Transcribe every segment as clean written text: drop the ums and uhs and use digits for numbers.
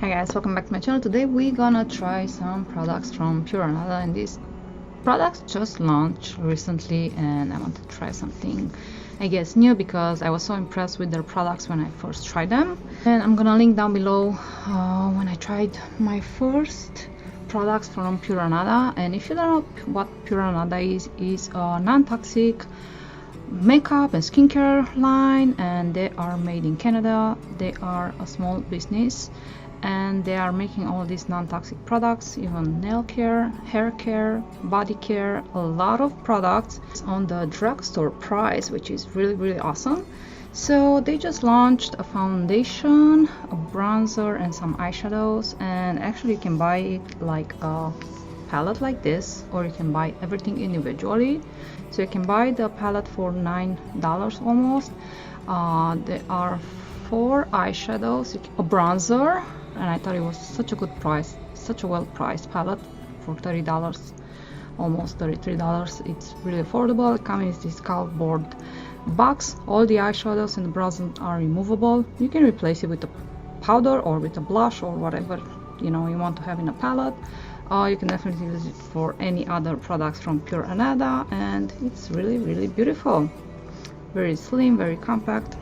Hi guys, welcome back to my channel. Today we're gonna try some products from ANADA, and these products just launched recently and I want to try something I guess new because I was so impressed with their products when I first tried them. And I'm gonna link down below when I tried my first products from ANADA. And if you don't know what ANADA is a non-toxic makeup and skincare line, and they are made in Canada. They are a small business and they are making all these non-toxic products, even nail care, hair care, body care, a lot of products on the drugstore price, which is really awesome. So they just launched a foundation, a bronzer, and some eyeshadows, and actually you can buy it like a palette like this, or you can buy everything individually. So you can buy the palette for $9 almost. There are 4 eyeshadows, a bronzer, and I thought it was such a good price, such a well-priced palette for $30, almost $33. It's really affordable. It comes in this cardboard box. All the eyeshadows and the bronzer are removable. You can replace it with a powder or with a blush or whatever you want to have in a palette. You can definitely use it for any other products from ANADA, and it's really beautiful, very slim, very compact.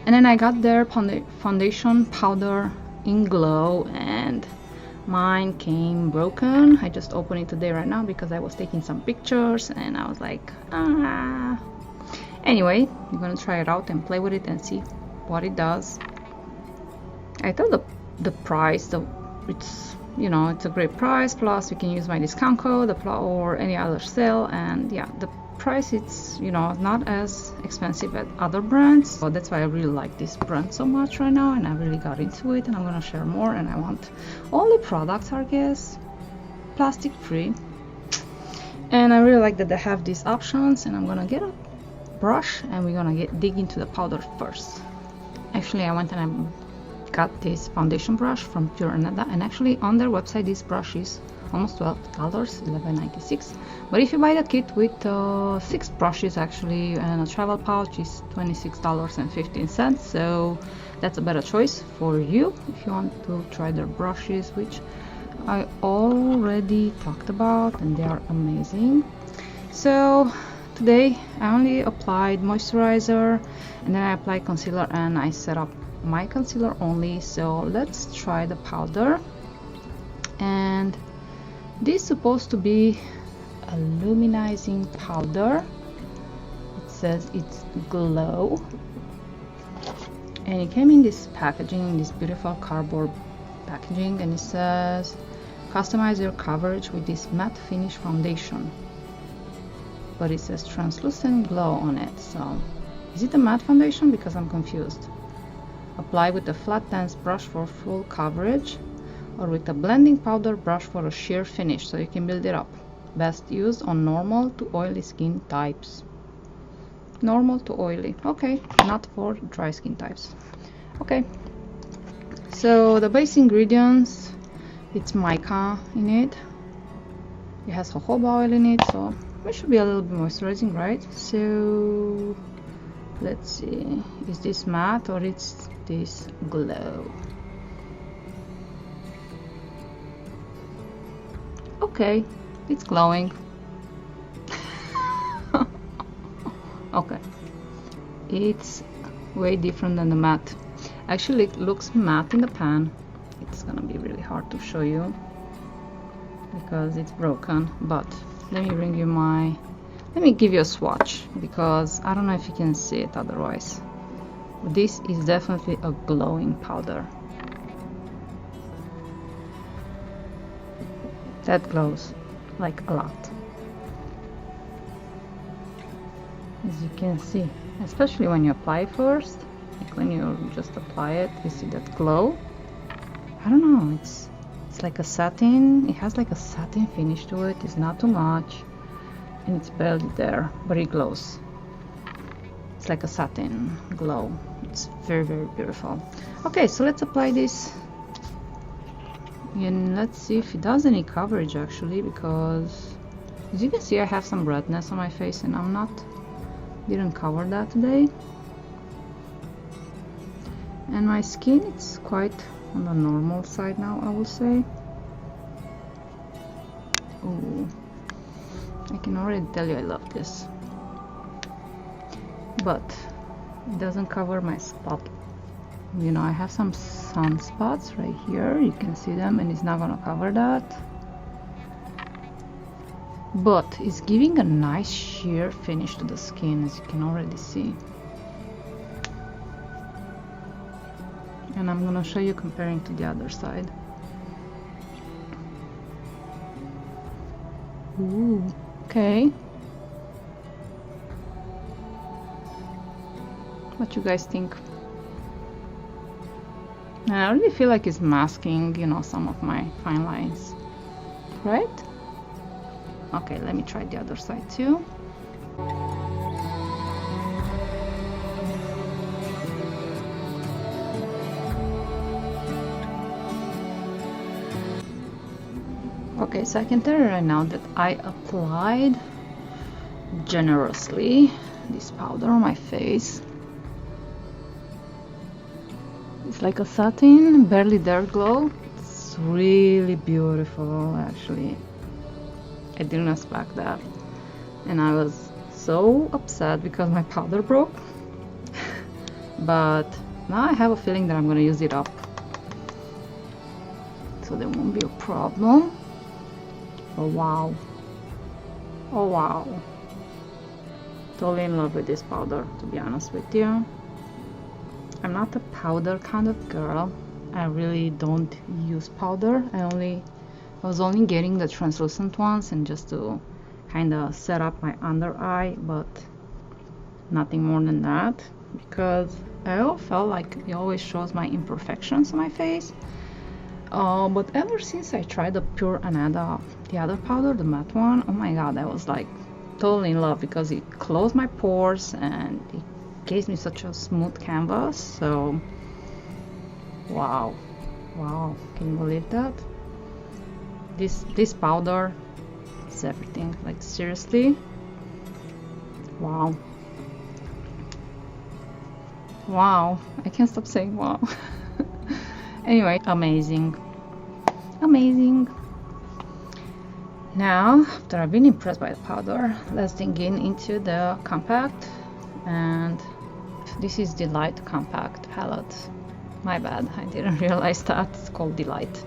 And then I got their foundation powder in Glow, and mine came broken. I just opened it today right now because I was taking some pictures and I was like, Anyway, I'm gonna try it out and play with it and see what it does. I thought the price, it's it's a great price, plus you can use my discount code or any other sale, and yeah, the price, it's not as expensive as other brands. So that's why I really like this brand so much right now, and I really got into it, and I'm gonna share more. And I want all the products are, I guess, plastic free, and I really like that they have these options. And I'm gonna get a brush and we're gonna dig into the powder first. Actually, I went and I got this foundation brush from ANADA, and actually on their website this brush is almost $12, $11.96. But if you buy the kit with 6 brushes actually and a travel pouch, is $26.15. So that's a better choice for you if you want to try their brushes, which I already talked about, and they are amazing. So today I only applied moisturizer, and then I applied concealer, and I set up my concealer only. So let's try the powder. And this is supposed to be a luminizing powder. It says it's Glow, and it came in this packaging, this beautiful cardboard packaging, and it says customize your coverage with this matte finish foundation, but it says translucent glow on it. So is it a matte foundation? Because I'm confused. Apply with a flat dense brush for full coverage, or with a blending powder brush for a sheer finish, so you can build it up. Best used on normal to oily skin types. Normal to oily, okay, not for dry skin types. Okay, so the base ingredients, it's mica in it. It has jojoba oil in it, so it should be a little bit moisturizing, right? So let's see, is this matte or it's this Glow? Okay, it's glowing. Okay, it's way different than the matte. Actually, it looks matte in the pan. It's gonna be really hard to show you because it's broken, but let me give you a swatch, because I don't know if you can see it otherwise. This is definitely a glowing powder. That glows like a lot, as you can see, especially when you apply first. Like when you just apply it, you see that glow. I don't know, it's like a satin. It has like a satin finish to it. It's not too much, and it's barely there, but it glows. It's like a satin glow. It's very beautiful. Okay, so let's apply this, and let's see if it does any coverage actually, because as you can see I have some redness on my face, and didn't cover that today. And my skin, it's quite on the normal side now, I will say. Ooh, I can already tell you I love this, but it doesn't cover my spot. You know, I have some sunspots right here, you can see them, and it's not gonna cover that, but it's giving a nice sheer finish to the skin, as you can already see. And I'm gonna show you comparing to the other side. Ooh, okay. What you guys think? And I really feel like it's masking, you know, some of my fine lines, right? Okay, let me try the other side too. Okay, so I can tell you right now that I applied generously this powder on my face. It's like a satin, barely there glow. It's really beautiful, actually. I didn't expect that, and I was so upset because my powder broke. But now I have a feeling that I'm gonna use it up, so there won't be a problem. Oh wow, oh wow, totally in love with this powder, to be honest with you. I'm not a powder kind of girl. I really don't use powder. I was only getting the translucent ones, and just to kind of set up my under eye, but nothing more than that, because I felt like it always shows my imperfections on my face. But ever since I tried the pure ANADA, the other powder, the matte one, oh my god, I was like totally in love, because it closed my pores and it gave me such a smooth canvas. So wow, can you believe that? This powder is everything, like seriously. Wow, I can't stop saying wow. Anyway, amazing. Now, after I've been impressed by the powder, let's dig into the compact. And this is Delight Compact Palette. My bad, I didn't realize that it's called Delight.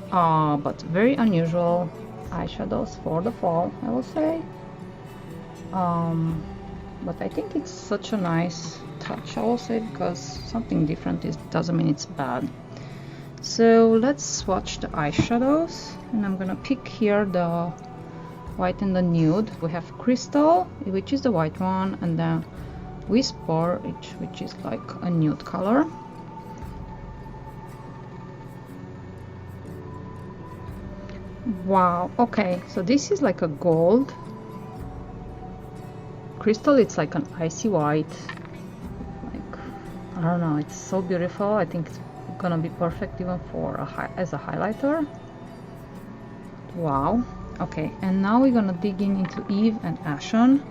But very unusual eyeshadows for the fall, I will say. But I think it's such a nice touch, I will say, because something different doesn't mean it's bad. So let's swatch the eyeshadows, and I'm gonna pick here the white and the nude. We have Crystal, which is the white one, and then Whisper, which is like a nude color. Wow, okay, so this is like a gold. Crystal, it's like an icy white. Like, I don't know, it's so beautiful. I think it's gonna be perfect even for as a highlighter. Wow. Okay, and now we're gonna dig into Eve and Ashen.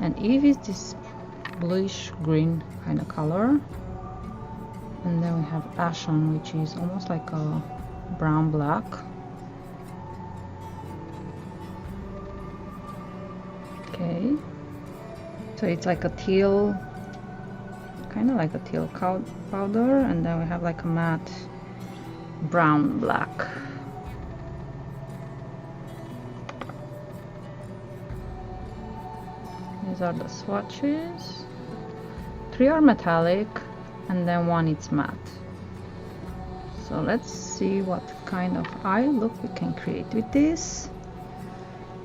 And Eve is this bluish green kind of color, and then we have Ashen, which is almost like a brown black. Okay, so it's like a teal, kind of like a teal powder, and then we have like a matte brown black. These are the swatches. 3 are metallic, and then 1 is matte. So let's see what kind of eye look we can create with this.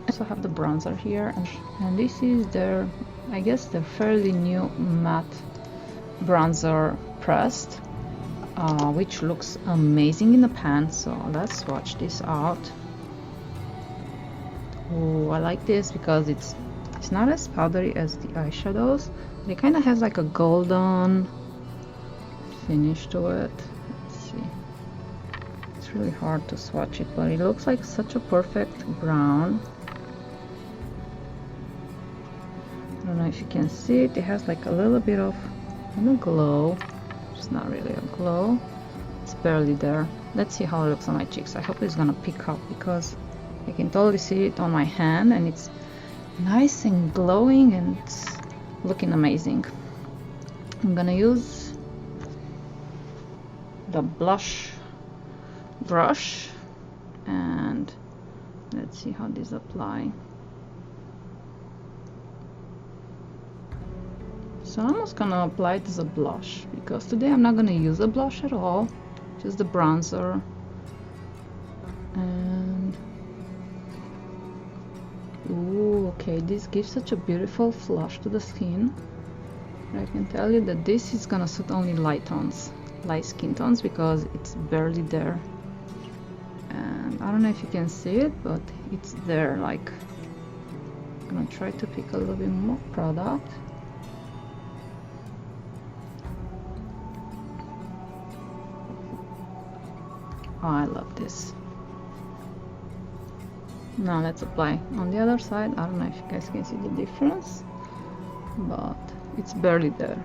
I also have the bronzer here, and this is their, I guess, the fairly new matte bronzer pressed, which looks amazing in the pan. So let's swatch this out. Oh, I like this because it's not as powdery as the eyeshadows. It kind of has like a golden finish to it. Let's see. It's really hard to swatch it, but it looks like such a perfect brown. I don't know if you can see it. It has like a little bit of glow. It's not really a glow. It's barely there. Let's see how it looks on my cheeks. I hope it's gonna pick up because I can totally see it on my hand and it's nice and glowing and it's looking amazing. I'm gonna use the blush brush and let's see how these apply. So I'm just gonna apply it as a blush because today I'm not gonna use a blush at all, just the bronzer. And ooh, okay, this gives such a beautiful flush to the skin. I can tell you that this is gonna suit only light tones, light skin tones, because it's barely there. And I don't know if you can see it, but it's there. Like, I'm gonna try to pick a little bit more product. Oh, I love this. Now let's apply on the other side. I don't know if you guys can see the difference, but it's barely there.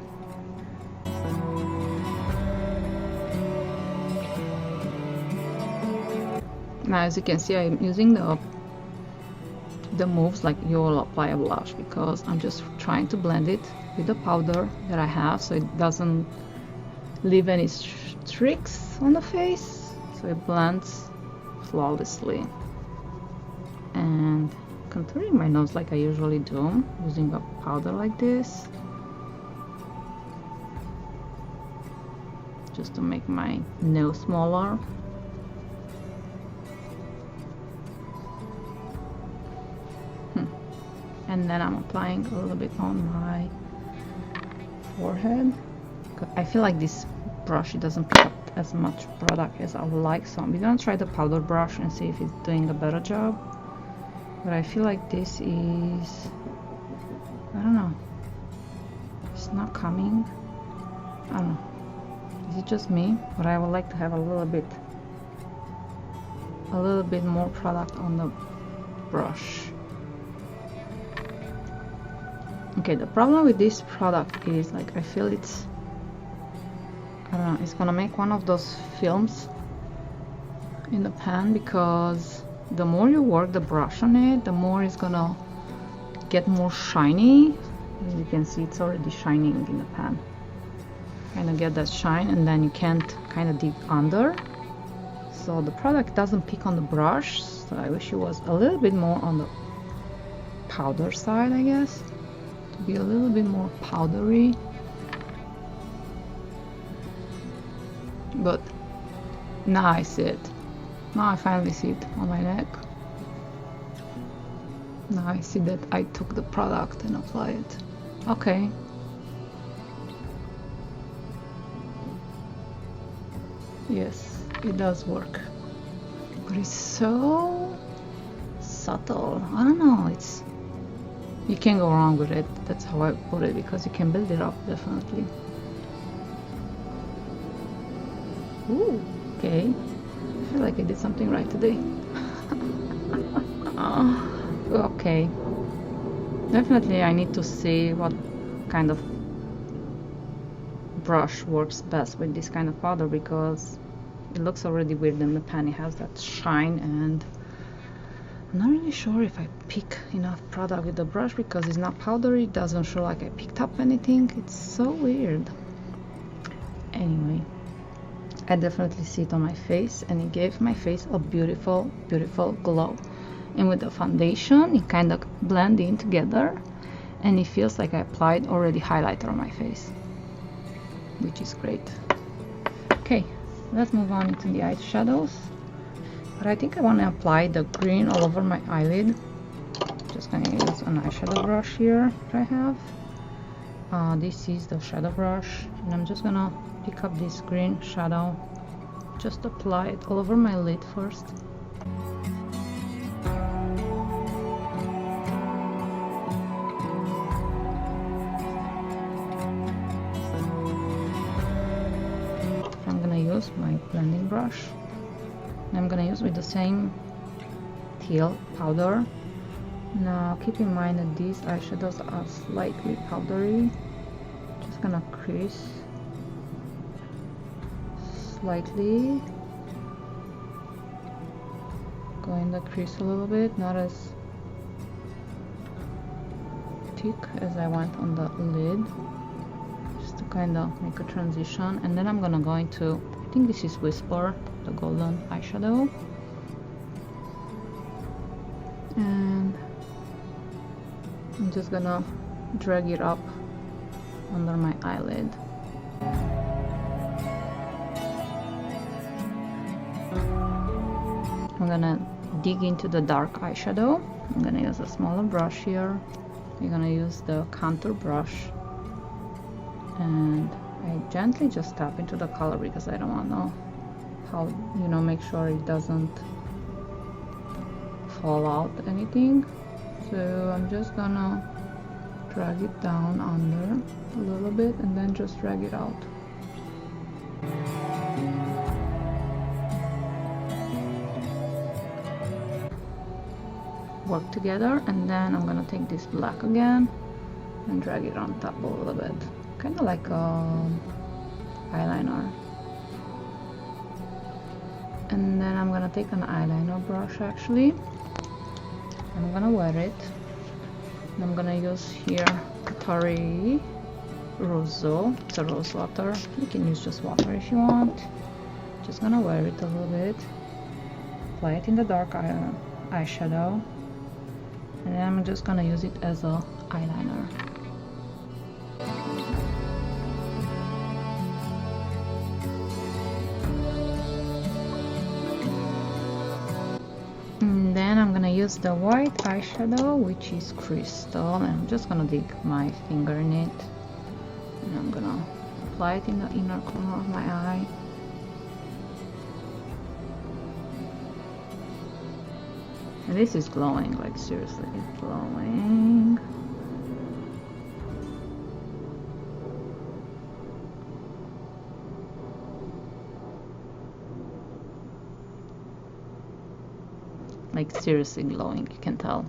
Now as you can see, I'm using the moves like you will apply a blush, because I'm just trying to blend it with the powder that I have so it doesn't leave any streaks on the face, so it blends flawlessly. And contouring my nose like I usually do, using a powder like this, just to make my nose smaller. And then I'm applying a little bit on my forehead. I feel like this brush, it doesn't pick up as much product as I would like, so we're gonna try the powder brush and see if it's doing a better job. But I feel like this is, I don't know, it's not coming. I don't know, is it just me? But I would like to have a little bit more product on the brush. Okay, the problem with this product is, like, I feel it's, I don't know, it's gonna make one of those films in the pan, because the more you work the brush on it, the more it's gonna get more shiny. As you can see, it's already shining in the pan. Kind of get that shine, and then you can't kind of dig under. So the product doesn't pick on the brush, so I wish it was a little bit more on the powder side, I guess. To be a little bit more powdery. But now I see it. Now I finally see it on my neck. Now I see that I took the product and applied it. Okay. Yes, it does work. But it's so subtle. I don't know, it's, you can't go wrong with it. That's how I put it, because you can build it up, definitely. Ooh, okay. I feel like I did something right today. Okay. Definitely I need to see what kind of brush works best with this kind of powder, because it looks already weird in the pan. It has that shine, and I'm not really sure if I pick enough product with the brush, because it's not powdery. It doesn't show like I picked up anything. It's so weird. Anyway, I definitely see it on my face, and it gave my face a beautiful, beautiful glow. And with the foundation, it kind of blend in together, and it feels like I applied already highlighter on my face, which is great. Okay, let's move on into the eyeshadows. But I think I want to apply the green all over my eyelid. Just gonna use an eyeshadow brush here that I have. This is the shadow brush, and I'm just gonna pick up this green shadow, just apply it all over my lid first. I'm gonna use my blending brush, and I'm gonna use with the same teal powder. Now keep in mind that these eyeshadows are slightly powdery. Just gonna crease slightly. Go in the crease a little bit, not as thick as I went on the lid, just to kind of make a transition. And then I'm gonna go into, I think this is Whisper, the golden eyeshadow, and I'm just gonna drag it up under my eyelid. I'm gonna dig into the dark eyeshadow. I'm gonna use a smaller brush here. You're gonna use the contour brush, and I gently just tap into the color because I don't want to know how, you know, make sure it doesn't fall out anything. So I'm just gonna drag it down under a little bit and then just drag it out. Work together, and then I'm gonna take this black again and drag it on top a little bit, kind of like eyeliner. And then I'm gonna take an eyeliner brush actually, and I'm gonna wet it, and I'm gonna use here Katari Rosso. It's a rose water. You can use just water if you want. Just gonna wear it a little bit, apply it in the dark eyeshadow, and then I'm just gonna use it as a eyeliner. And then I'm gonna use the white eyeshadow, which is Crystal, and I'm just gonna dig my finger in it, and I'm gonna apply it in the inner corner of my eye. And this is glowing, like seriously, it's glowing. Like seriously glowing, you can tell.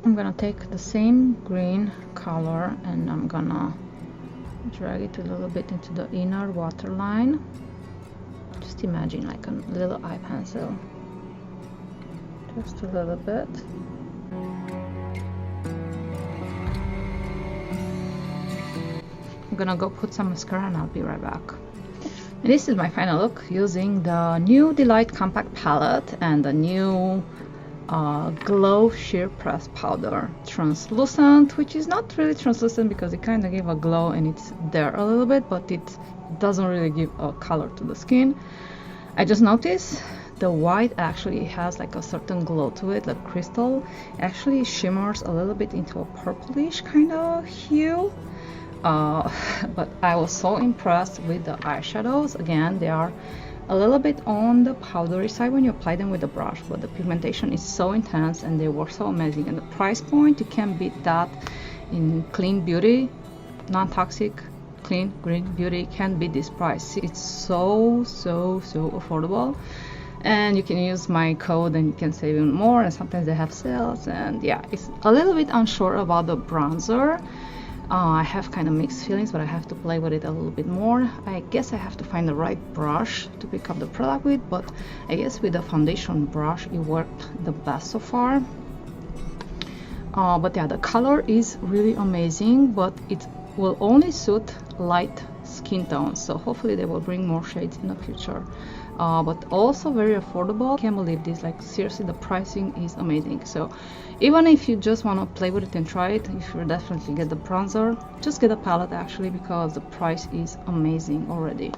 I'm gonna take the same green color and I'm gonna drag it a little bit into the inner waterline. Just imagine like a little eye pencil. Just a little bit. I'm gonna go put some mascara and I'll be right back. And this is my final look using the new Delight Compact Palette and the new Glow Sheer Press Powder. Translucent, which is not really translucent because it kind of gave a glow and it's there a little bit, but it doesn't really give a color to the skin. I just noticed the white actually has like a certain glow to it, like crystal. It actually shimmers a little bit into a purplish kind of hue. But I was so impressed with the eyeshadows. Again, they are a little bit on the powdery side when you apply them with the brush, but the pigmentation is so intense and they work so amazing. And the price point, you can't beat that in clean beauty, non-toxic, clean green beauty. Can't beat this price. It's so affordable. And you can use my code and you can save even more, and sometimes they have sales. And yeah, it's a little bit unsure about the bronzer. I have kind of mixed feelings, but I have to play with it a little bit more. I guess I have to find the right brush to pick up the product with, but I guess with the foundation brush it worked the best so far. But yeah, the color is really amazing, but it will only suit light skin tones, so hopefully they will bring more shades in the future. But also very affordable. Can't believe this, like seriously, the pricing is amazing. So even if you just want to play with it and try it, you should definitely get the bronzer. Just get a palette actually, because the price is amazing already.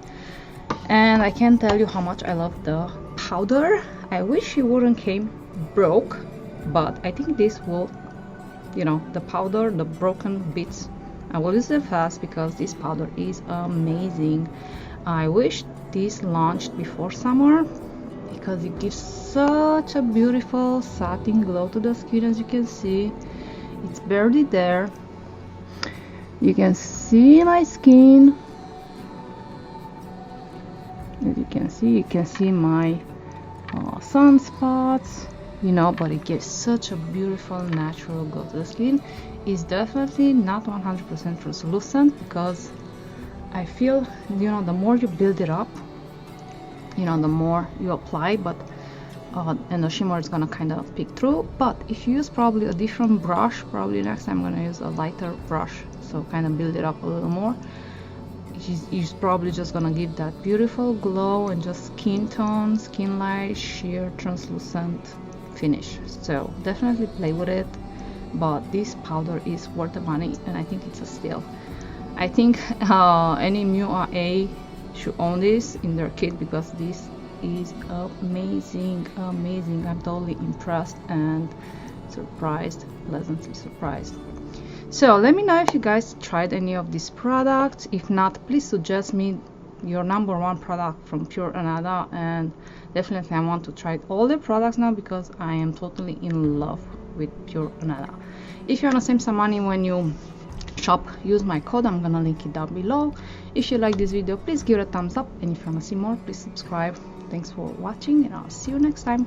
And I can't tell you how much I love the powder. I wish it wouldn't came broke, but I think this will, you know, the powder, the broken bits, I will use it fast because this powder is amazing. I wish this launched before summer because it gives such a beautiful satin glow to the skin. As you can see, it's barely there. You can see my skin. As you can see my sunspots, you know, but it gives such a beautiful natural glow to the skin. It's definitely not 100% translucent because I feel, you know, the more you build it up, you know, the more you apply, but and the shimmer is gonna kind of peek through. But if you use probably a different brush, probably next time I'm gonna use a lighter brush, so kind of build it up a little more. He's probably just gonna give that beautiful glow and just skin tone, skin light, sheer, translucent finish. So definitely play with it, but this powder is worth the money, and I think it's a steal. I think any new RA should own this in their kit, because this is amazing. I'm totally impressed and surprised, pleasantly surprised. So let me know if you guys tried any of these products. If not, please suggest me your #1 product from Pure ANADA, and definitely I want to try all the products now because I am totally in love with Pure ANADA. If you want to save some money when you shop, use my code. I'm gonna link it down below. If you like this video, please give it a thumbs up, and if you want to see more, please subscribe. Thanks for watching, and I'll see you next time.